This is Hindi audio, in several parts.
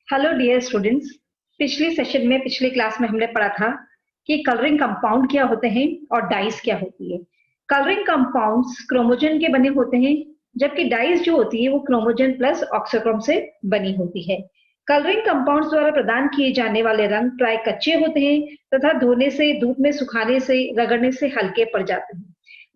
Hello dear students. पिछले सेशन में पिछली क्लास में हमने पढ़ा था कि कलरिंग कंपाउंड क्या होते हैं और डाइस क्या होती है। कलरिंग कंपाउंड्स क्रोमोजन के बने होते हैं, जबकि डाइस जो होती है वो क्रोमोजन प्लस ऑक्सोक्रोम से बनी होती है। कलरिंग कंपाउंड्स द्वारा प्रदान किए जाने वाले रंग प्राय कच्चे होते हैं तथा धोने से, धूप में सुखाने से, रगड़ने से हल्के पड़ जाते हैं,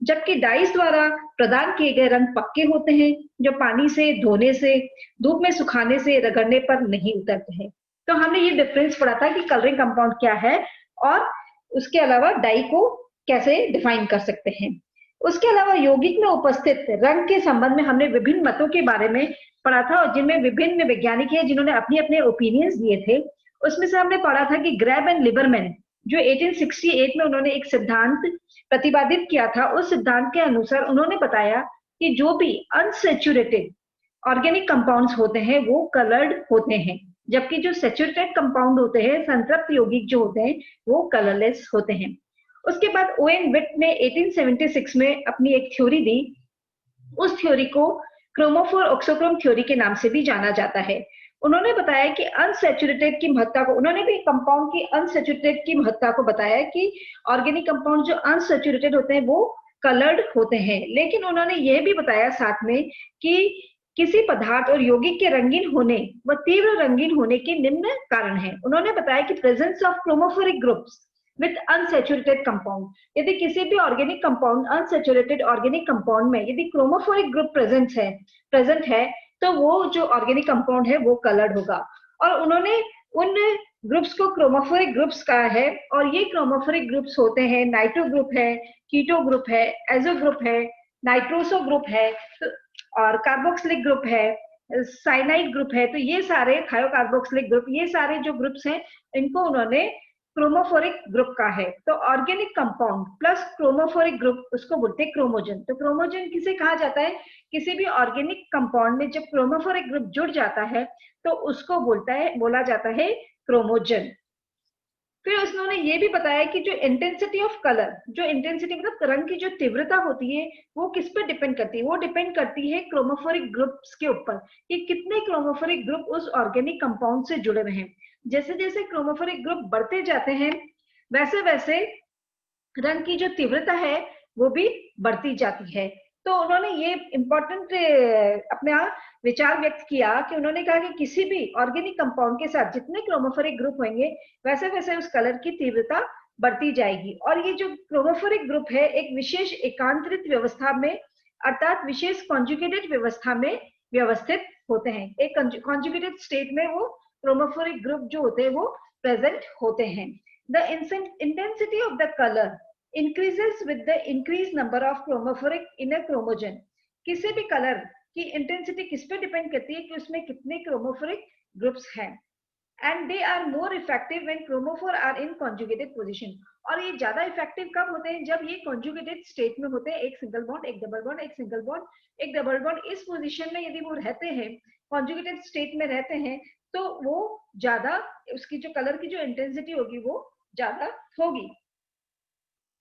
जबकि डाइस द्वारा प्रदान किए गए रंग पक्के होते हैं, जो पानी से, धोने से, धूप में सुखाने से, रगड़ने पर नहीं उतरते हैं। तो हमने ये डिफरेंस पढ़ा था कि कलरिंग कंपाउंड क्या है और उसके अलावा डाई को कैसे डिफाइन कर सकते हैं। उसके अलावा यौगिक में उपस्थित रंग के संबंध में हमने विभिन्न मतों के बारे में पढ़ा था और जिनमें विभिन्न वैज्ञानिक हैं जिन्होंने अपने अपने ओपिनियंस दिए थे। उसमें से हमने पढ़ा था कि ग्रेब एंड लिबरमैन जो 1868 में उन्होंने एक सिद्धांत प्रतिपादित किया था, उस सिद्धांत के अनुसार उन्होंने बताया कि जो भी अनसेचुरेटेड ऑर्गेनिक कंपाउंड्स होते हैं वो कलर्ड होते हैं, जबकि जो सेचुरेटेड कंपाउंड होते हैं, संतृप्त यौगिक जो होते हैं, वो कलरलेस होते हैं। उसके बाद ओएन विट ने 1876 में अपनी एक थ्योरी दी। उस थ्योरी को क्रोमोफोर ऑक्सोक्रोम थ्योरी के नाम से भी जाना जाता है। उन्होंने बताया कि अनसेचुरेटेड की महत्ता को, उन्होंने भी कंपाउंड की अनसेचुरेटेड की महत्ता को बताया कि ऑर्गेनिक कंपाउंड जो अनसेचुरेटेड होते हैं वो कलर्ड होते हैं, लेकिन उन्होंने यह भी बताया साथ में कि किसी पदार्थ और यौगिक के रंगीन होने व तीव्र रंगीन होने के निम्न कारण हैं। उन्होंने बताया कि presence of chromophoric groups with unsaturated compound, यदि किसी भी organic compound, unsaturated organic compound में यदि क्रोमोफोरिक ग्रुप प्रेजेंट है तो वो जो ऑर्गेनिक कंपाउंड है वो कलर्ड होगा। और उन्होंने उन ग्रुप्स को क्रोमोफोरिक ग्रुप्स कहा है, और ये क्रोमोफोरिक ग्रुप्स होते हैं नाइट्रो ग्रुप है, कीटो ग्रुप है, एजो ग्रुप है, नाइट्रोसो ग्रुप है, तो और कार्बोक्सिलिक ग्रुप है, साइनाइड ग्रुप है। तो ये सारे थायोकार्बोक्सिलिक ग्रुप, ये सारे जो ग्रुप्स हैं इनको उन्होंने क्रोमोफोरिक ग्रुप का है। तो organic compound plus chromophoric group उसको बोलते हैं क्रोमोजन। तो क्रोमोजन किसे कहा जाता है? किसी भी ऑर्गेनिक कंपाउंड में जब क्रोमोफोरिक ग्रुप जुड़ जाता है तो उसको बोला जाता है क्रोमोजन। फिर उन्होंने ये भी बताया कि जो इंटेंसिटी ऑफ कलर, जो इंटेंसिटी मतलब रंग की जो तीव्रता होती है वो किस पर डिपेंड करती है? वो डिपेंड करती है क्रोमोफोरिक ग्रुप्स के ऊपर कि कितने क्रोमोफोरिक ग्रुप उस ऑर्गेनिक कंपाउंड से जुड़े हुए हैं। जैसे जैसे क्रोमोफोरिक ग्रुप बढ़ते जाते हैं वैसे वैसे रंग की जो तीव्रता है वो भी बढ़ती जाती है। तो उन्होंने ये इंपॉर्टेंट अपना विचार व्यक्त किया कि उन्होंने कहा कि किसी भी ऑर्गेनिक कंपाउंड के साथ जितने क्रोमोफोरिक ग्रुप होंगे वैसे वैसे उस कलर की तीव्रता बढ़ती जाएगी। और ये जो क्रोमोफोरिक ग्रुप है एक विशेष एकांतरित व्यवस्था में अर्थात विशेष कॉन्जुगेटेड व्यवस्था में व्यवस्थित होते हैं। एक कॉन्जुगेटेड स्टेट में वो क्रोमोफोरिक ग्रुप जो होते हैं वो प्रेजेंट होते हैं। The intensity of the color increases with the increased number of chromophoric in a chromogen। किसी भी कलर की इंटेंसिटी किस पे डिपेंड करती है कि उसमें कितने क्रोमोफोरिक ग्रुप्स हैं। And they are more effective when chromophore are in conjugated position. और ये ज्यादा इफेक्टिव कब होते हैं? जब ये कॉन्जुगेटेड स्टेट में होते हैं, एक सिंगल बॉन्ड, एक डबल बॉन्ड, एक सिंगल बॉन्ड, एक डबल बॉन्ड, इस पोजीशन में यदि वो रहते हैं, कॉन्जुगेटेड स्टेट में रहते हैं, तो वो ज्यादा, उसकी जो कलर की जो इंटेंसिटी होगी वो ज्यादा होगी।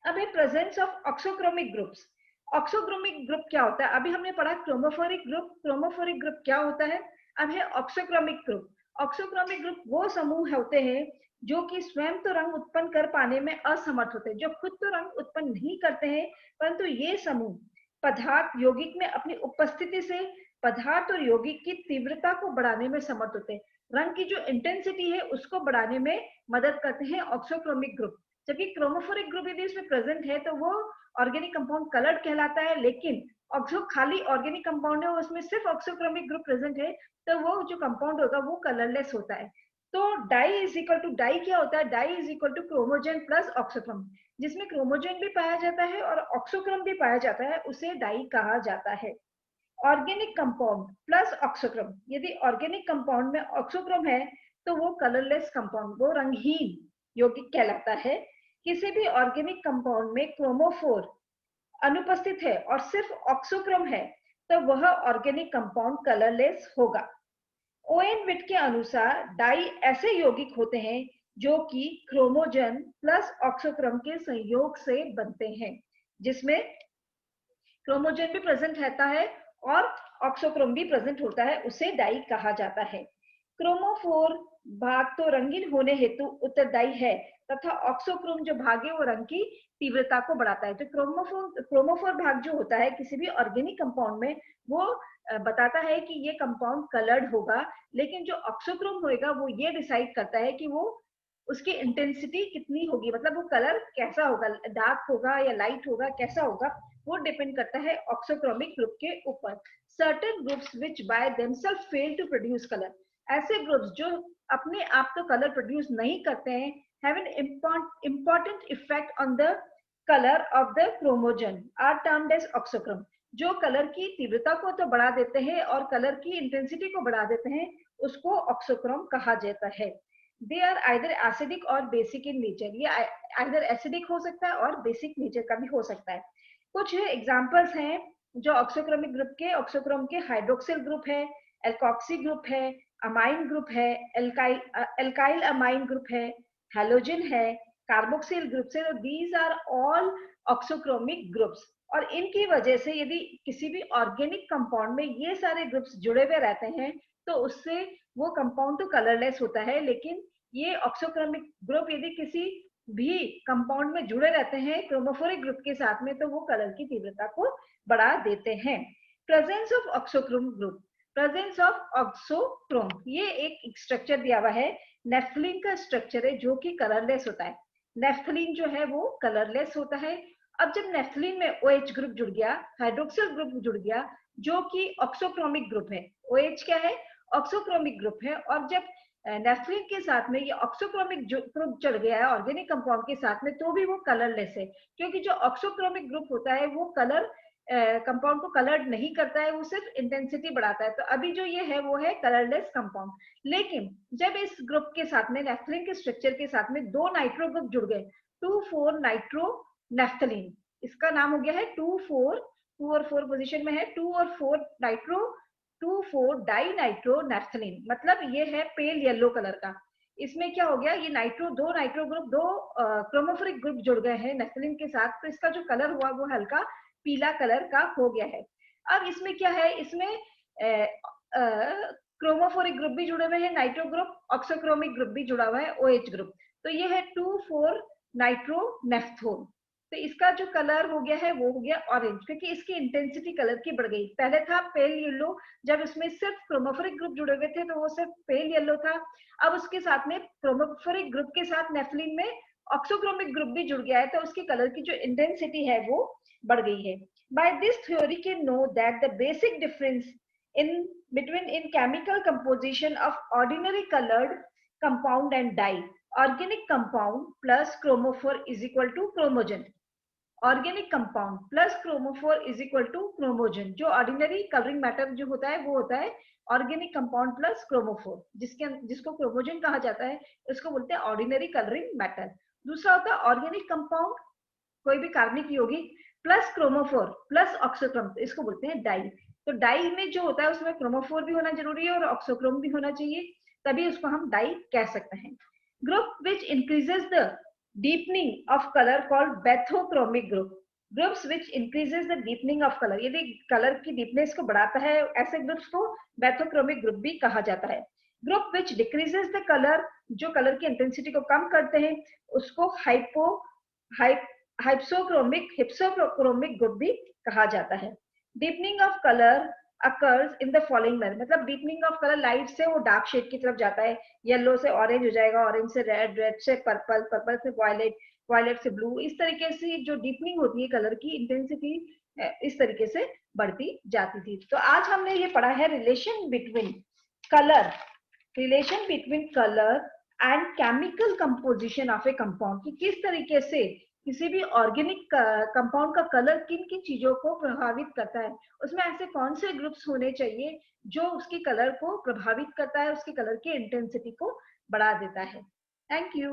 अब है presence of auxochromic groups. Auxochromic group क्या होता है? अभी हमने पढ़ा क्रोमोफोरिक ग्रुप। क्रोमोफोरिक ग्रुप क्या होता है? अब है ऑक्सोक्रोमिक ग्रुप। ऑक्सोक्रोमिक ग्रुप वो समूह होते हैं जो कि स्वयं तो रंग उत्पन्न कर पाने में असमर्थ होते हैं, जो खुद तो रंग उत्पन्न नहीं करते हैं, परंतु ये समूह पदार्थ यौगिक में अपनी उपस्थिति से पदार्थ और यौगिक की तीव्रता को बढ़ाने में समर्थ होते हैं। रंग की जो इंटेंसिटी है उसको बढ़ाने में मदद करते हैं ऑक्सोक्रोमिक ग्रुप। जबकि क्रोमोफोरिक ग्रुप यदि उसमें प्रेजेंट है तो वो ऑर्गेनिक कंपाउंड कलर्ड कहलाता है, लेकिन ऑक्सो खाली ऑर्गेनिक कंपाउंड है उसमें सिर्फ ऑक्सोक्रोमिक ग्रुप प्रेजेंट है तो वो जो कंपाउंड होगा वो कलरलेस होता है। तो dye is equal to, dye क्या होता है? Dye is equal to chromogen plus auxochrome. जिसमें क्रोमोजन भी पाया जाता है और ऑक्सोक्रोम भी पाया जाता है उसे डाई कहा जाता है। ऑर्गेनिक कंपाउंड प्लस ऑक्सोक्रोम, यदि ऑर्गेनिक कंपाउंड में ऑक्सोक्रोम है तो वो कलरलेस कंपाउंड, वो रंगहीन यौगिक कहलाता है। किसी भी ऑर्गेनिक कंपाउंड में क्रोमोफोर अनुपस्थित है और सिर्फ ऑक्सोक्रोम है तो वह ऑर्गेनिक कंपाउंड कलरलेस होगा। ओएन विट के अनुसार डाई ऐसे यौगिक होते हैं जो कि क्रोमोजन प्लस ऑक्सोक्रोम के संयोग से बनते हैं, जिसमें क्रोमोजन भी प्रेजेंट रहता है और ऑक्सोक्रोम भी प्रेजेंट होता है, उसे डाई कहा जाता है। क्रोमोफोर भाग तो रंगीन होने हेतु उत्तरदायी है तथा ऑक्सोक्रोम जो भाग है वो रंग की तीव्रता को बढ़ाता है। तो क्रोमोफोर भाग जो होता है किसी भी ऑर्गेनिक कंपाउंड में वो बताता है कि ये कंपाउंड कलर्ड होगा, लेकिन जो ऑक्सोक्रोम होएगा वो ये डिसाइड करता है कि वो उसकी इंटेंसिटी कितनी होगी, मतलब वो कलर कैसा होगा, डार्क होगा या लाइट होगा, कैसा होगा, वो डिपेंड करता है ऑक्सोक्रोमिक ग्रुप के ऊपर। Certain groups which by themselves fail to produce colour, ऐसे ग्रुप्स जो अपने आप तो कलर प्रोड्यूस नहीं करते हैं, have an important effect on the colour of the chromogen are termed as auxochrome. जो कलर की तीव्रता को तो बढ़ा देते हैं और कलर की इंटेंसिटी को बढ़ा देते हैं, उसको ऑक्सोक्रोम कहा जाता है। दे आर आइदर एसिडिक और बेसिक इन नेचर, ये आइदर एसिडिक हो सकता है और बेसिक नेचर का भी हो सकता है। कुछ एग्जांपल्स हैं जो ऑक्सोक्रोमिक ग्रुप के, ऑक्सोक्रोम के हाइड्रोक्सिल ग्रुप है, एल्कोक्सी ग्रुप है, अमाइन ग्रुप है, एल्काइल अमाइन ग्रुप है, हैलोजन है, कार्बोक्सिल ग्रुप है। These are all auxochromic groups. और इनकी वजह से यदि किसी भी ऑर्गेनिक कंपाउंड में ये सारे ग्रुप्स जुड़े हुए रहते हैं तो उससे वो कंपाउंड तो कलरलेस होता है, लेकिन ये ऑक्सोक्रोमिक ग्रुप यदि किसी भी कंपाउंड में जुड़े रहते हैं क्रोमोफोरिक ग्रुप के साथ में तो वो कलर की तीव्रता को बढ़ा देते हैं। Presence of auxochrome group, presence of auxochrome, ये एक स्ट्रक्चर दिया हुआ है, नेफ्थलीन का स्ट्रक्चर है जो कि कलरलेस होता है। नेफ्थलीन जो है वो कलरलेस होता है। अब जब नेफ्थलीन में OH ग्रुप जुड़ गया, हाइड्रोक्सिल ग्रुप जुड़ गया जो कि ऑक्सोक्रोमिक ग्रुप है, OH क्या है, ऑक्सोक्रोमिक ग्रुप है, और जब नेफ्थलीन के साथ में ये ऑक्सोक्रोमिक ग्रुप चढ़ गया है ऑर्गेनिक कंपाउंड के साथ में, तो भी वो कलरलेस है, क्योंकि जो ऑक्सोक्रोमिक ग्रुप होता है वो कलर कंपाउंड को कलर्ड नहीं करता है, वो सिर्फ इंटेंसिटी बढ़ाता है। तो अभी जो ये है वो है कलरलेस कंपाउंड। लेकिन जब इस ग्रुप के साथ में, नेफ्थलीन के स्ट्रक्चर के साथ में दो नाइट्रो ग्रुप जुड़ गए, 2,4 नाइट्रो नेफ्थलीन, इसका नाम हो गया है 2,4, 2 और 4 पोजीशन में है, 2 और 4 नाइट्रो, 2,4 डाई नाइट्रो नेफ्थलीन, मतलब ये है पेल येलो कलर का। इसमें क्या हो गया, ये दो नाइट्रो ग्रुप, दो क्रोमोफोरिक ग्रुप जुड़ गए हैं नेफ्थलीन के साथ, तो इसका जो कलर हुआ वो हल्का पीला कलर का हो गया है। अब इसमें क्या है, इसमें क्रोमोफोरिक ग्रुप भी जुड़े हुए हैं, नाइट्रो ग्रुप, ऑक्सोक्रोमिक ग्रुप भी जुड़ा हुआ है, OH ग्रुप। तो ये है 2,4 नाइट्रो नेफ्थोन। तो इसका जो कलर हो गया है वो हो गया ऑरेंज, क्योंकि इसकी इंटेंसिटी कलर की बढ़ गई। पहले था पेल येलो, जब इसमें सिर्फ क्रोमोफोरिक ग्रुप जुड़े हुए थे तो वो सिर्फ पेल येलो था। अब उसके साथ में क्रोमोफोरिक ग्रुप के साथ नेफ्थलीन में ऑक्सोक्रोमिक ग्रुप भी जुड़ गया है, तो उसकी कलर की जो इंटेंसिटी है वो बढ़ गई है। By this theory can know that the basic difference in between in chemical composition of ordinary colored compound and dye, organic compound plus chromophore is equal to chromogen, organic compound plus chromophore is equal to chromogen. जो ऑर्डिनरी कलरिंग मैटर जो होता है वो होता है ऑर्गेनिक कंपाउंड प्लस क्रोमोफोर, जिसको क्रोमोजन कहा जाता है, इसको बोलते हैं ऑर्डिनरी कलरिंग मैटर। दूसरा होता है ऑर्गेनिक कंपाउंड, कोई भी कार्बनिक यौगिक, प्लस क्रोमोफोर प्लस ऑक्सोक्रोम, तो इसको बोलते हैं डाई। तो डाई में जो होता है उसमें क्रोमोफोर भी होना जरूरी है और ऑक्सोक्रोम भी होना चाहिए, तभी उसको हम डाई कह सकते हैं। Group which increases the deepening of color called bathochromic group, groups which increases the deepening of color, यदि कलर की डीपनेस को बढ़ाता है ऐसे ग्रुप्स को bathochromic ग्रुप भी कहा जाता है। Group which decreases the color, जो कलर की इंटेंसिटी को कम करते हैं उसको hypsochromic ग्रुप भी कहा जाता है। Deepening of colour occurs in the following manner, मतलब डीपनिंग ऑफ कलर लाइट से वो डार्क शेड की तरफ जाता है, येलो से ऑरेंज हो जाएगा, ऑरेंज से रेड, रेड से पर्पल, पर्पल से वायलेट, वायलेट से ब्लू, इस तरीके से जो डीपनिंग होती है कलर की इंटेंसिटी इस तरीके से बढ़ती जाती थी। तो आज हमने ये पढ़ा है relation between colour and chemical composition of A compound, कि किस तरीके से किसी भी ऑर्गेनिक कंपाउंड का कलर किन किन चीजों को प्रभावित करता है, उसमें ऐसे कौन से ग्रुप्स होने चाहिए जो उसकी कलर को प्रभावित करता है, उसकी कलर की इंटेंसिटी को बढ़ा देता है। Thank you.